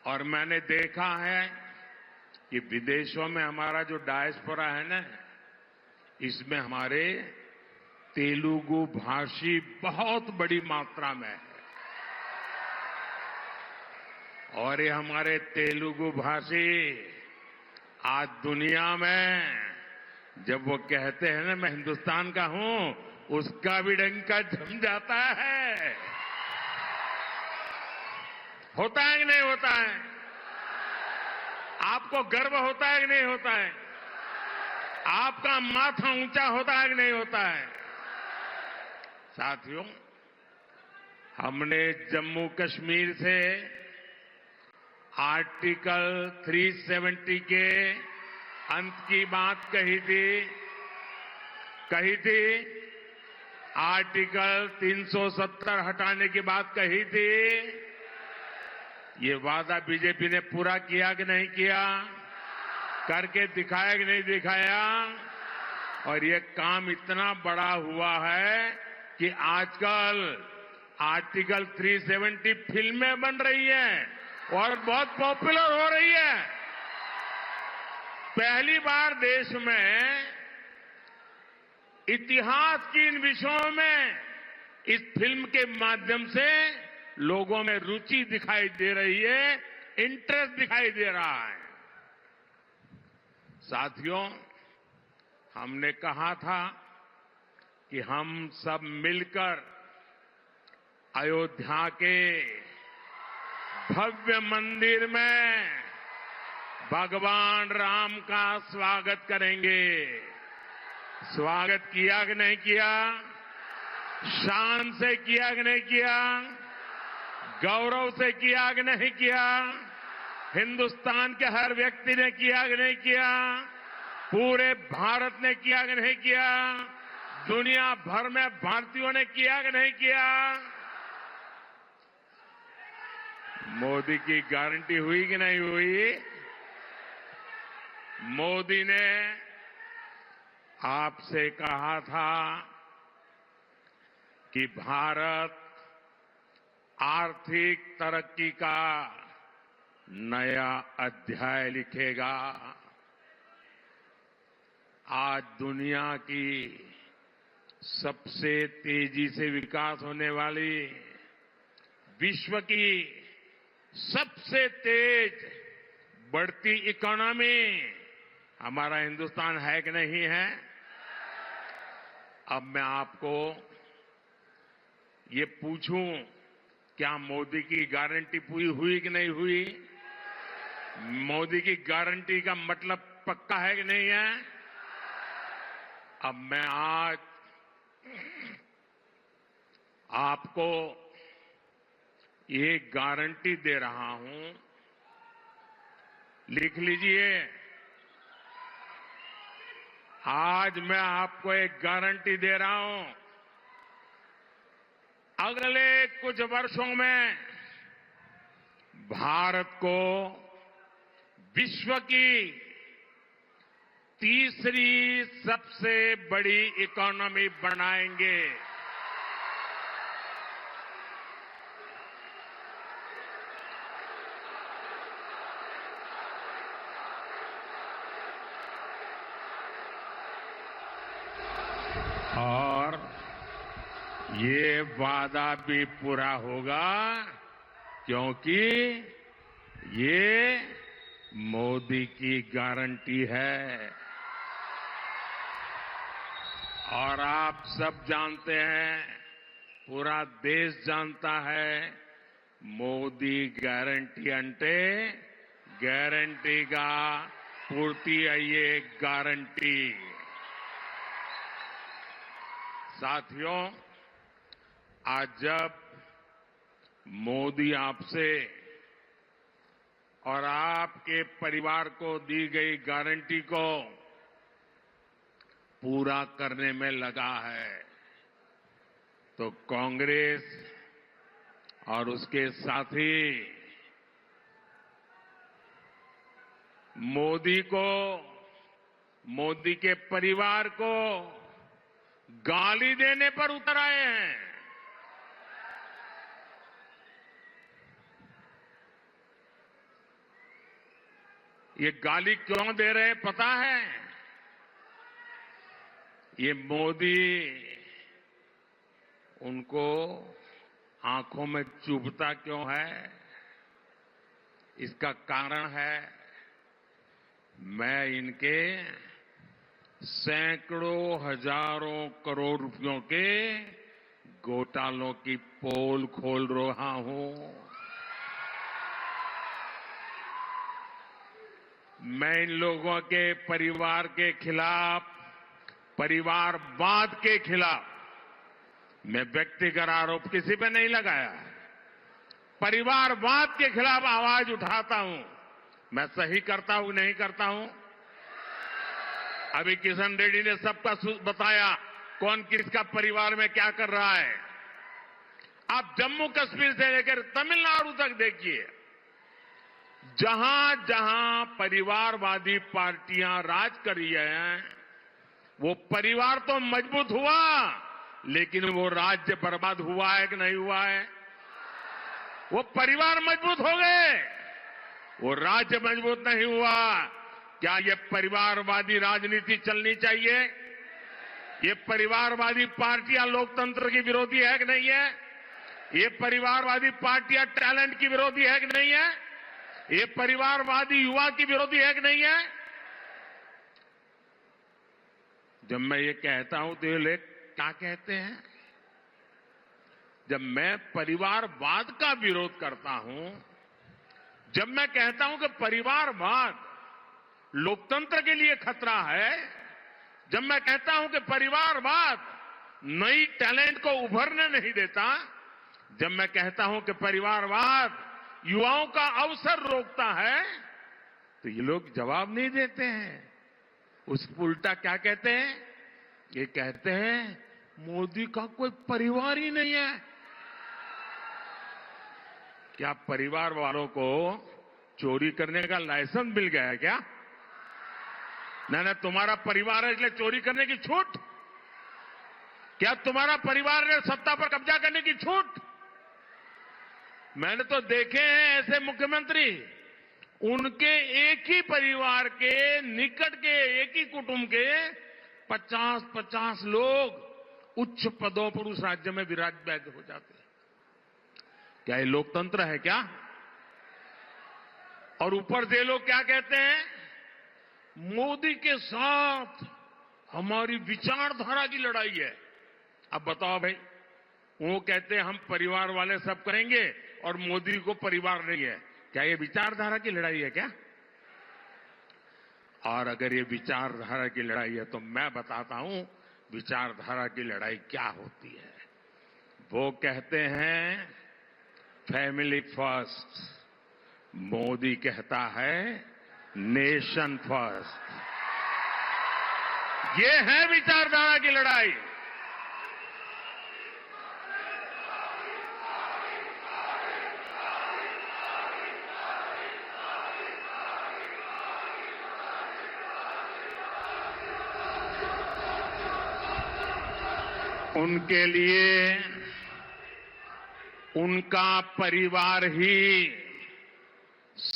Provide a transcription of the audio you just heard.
और मैंने देखा है कि विदेशों में हमारा जो डायस्पोरा है ना, इसमें हमारे तेलुगु भाषी बहुत बड़ी मात्रा में है। और ये हमारे तेलुगु भाषी आज दुनिया में जब वो कहते हैं ना मैं हिंदुस्तान का हूं, उसका भी डंका जम जाता है। होता है कि नहीं होता है? आपको गर्व होता है कि नहीं होता है? आपका माथा ऊंचा होता है कि नहीं होता है? साथियों, हमने जम्मू कश्मीर से आर्टिकल 370 के अंत की बात कही थी, आर्टिकल 370 हटाने की बात कही थी। ये वादा बीजेपी ने पूरा किया कि नहीं किया? करके दिखाया कि नहीं दिखाया? और ये काम इतना बड़ा हुआ है कि आजकल आर्टिकल 370 फिल्में बन रही हैं और बहुत पॉपुलर हो रही है। पहली बार देश में इतिहास की इन विषयों में इस फिल्म के माध्यम से लोगों में रुचि दिखाई दे रही है, इंटरेस्ट दिखाई दे रहा है। साथियों, हमने कहा था कि हम सब मिलकर अयोध्या के भव्य मंदिर में भगवान राम का स्वागत करेंगे। स्वागत किया कि नहीं किया? शान से किया कि नहीं किया? गौरव से किया कि नहीं किया? हिंदुस्तान के हर व्यक्ति ने किया कि नहीं किया? पूरे भारत ने किया कि नहीं किया? दुनिया भर में भारतीयों ने किया कि नहीं किया? मोदी की गारंटी हुई कि नहीं हुई? मोदी ने आपसे कहा था कि भारत आर्थिक तरक्की का नया अध्याय लिखेगा। आज दुनिया की सबसे तेजी से विकास होने वाली, विश्व की सबसे तेज बढ़ती इकोनॉमी हमारा हिंदुस्तान है कि नहीं है? अब मैं आपको ये पूछूं, क्या मोदी की गारंटी पूरी हुई कि नहीं हुई? मोदी की गारंटी का मतलब पक्का है कि नहीं है? अब मैं आज आपको ये गारंटी दे रहा हूं, लिख लीजिए। आज मैं आपको एक गारंटी दे रहा हूं, अगले कुछ वर्षों में भारत को विश्व की तीसरी सबसे बड़ी इकोनॉमी बनाएंगे। और ये वादा भी पूरा होगा क्योंकि ये मोदी की गारंटी है। और आप सब जानते हैं, पूरा देश जानता है, మోదీ గ్యారంటీ అంటే గ్యారంటీగా పూర్తి అయ్యే गारंटी। साथियों, आज जब मोदी आपसे और आपके परिवार को दी गई गारंटी को पूरा करने में लगा है, तो कांग्रेस और उसके साथी मोदी को, मोदी के परिवार को गाली देने पर उतर आए हैं। ये गाली क्यों दे रहे हैं पता है? ये मोदी उनको आंखों में चुभता क्यों है? इसका कारण है मैं इनके सैकड़ों हजारों करोड़ रुपयों के घोटालों की पोल खोल रहा हूं। मैं इन लोगों के परिवार के खिलाफ, परिवारवाद के खिलाफ मैं व्यक्तिगत आरोप किसी पे नहीं लगाया। परिवारवाद के खिलाफ आवाज उठाता हूं। मैं सही करता हूं नहीं करता हूं? अभी किशन रेड्डी ने सबका बताया कौन किसका परिवार में क्या कर रहा है। आप जम्मू कश्मीर से लेकर तमिलनाडु तक देखिए, जहां जहां परिवारवादी पार्टियां राज कर रही हैं, वो परिवार तो मजबूत हुआ, लेकिन वो राज्य बर्बाद हुआ है कि नहीं हुआ है? वो परिवार मजबूत हो गए, वो राज्य मजबूत नहीं हुआ। क्या ये परिवारवादी राजनीति चलनी चाहिए? ये परिवारवादी पार्टियां लोकतंत्र की विरोधी है कि नहीं है? ये परिवारवादी पार्टियां टैलेंट की विरोधी है कि नहीं है? ये परिवारवादी युवा की विरोधी है कि नहीं है? जब मैं ये कहता हूं तो ये लोग क्या कहते हैं? जब मैं परिवारवाद का विरोध करता हूं, जब मैं कहता हूं कि परिवारवाद लोकतंत्र के लिए खतरा है, जब मैं कहता हूं कि परिवारवाद नई टैलेंट को उभरने नहीं देता, जब मैं कहता हूं कि परिवारवाद युवाओं का अवसर रोकता है, तो ये लोग जवाब नहीं देते हैं। उस उल्टा क्या कहते हैं? ये कहते हैं मोदी का कोई परिवार ही नहीं है। क्या परिवार वालों को चोरी करने का लाइसेंस मिल गया है क्या? ना तुम्हारा परिवार है इसलिए चोरी करने की छूट? क्या तुम्हारा परिवार ने सत्ता पर कब्जा करने की छूट? मैंने तो देखे हैं ऐसे मुख्यमंत्री, उनके एक ही परिवार के निकट के एक ही कुटुंब के 50-50 लोग उच्च पदों पर उस राज्य में विराजमान हो जाते हैं। क्या ये लोकतंत्र है क्या? और ऊपर से लोग क्या कहते हैं? मोदी के साथ हमारी विचारधारा की लड़ाई है। अब बताओ भाई, वो कहते हैं हम परिवार वाले सब करेंगे और मोदी को परिवार नहीं है। क्या ये विचारधारा की लड़ाई है क्या? और अगर ये विचारधारा की लड़ाई है तो मैं बताता हूं विचारधारा की लड़ाई क्या होती है। वो कहते हैं फैमिली फर्स्ट, मोदी कहता है नेशन फर्स्ट। ये है विचारधारा की लड़ाई। उनके लिए उनका परिवार ही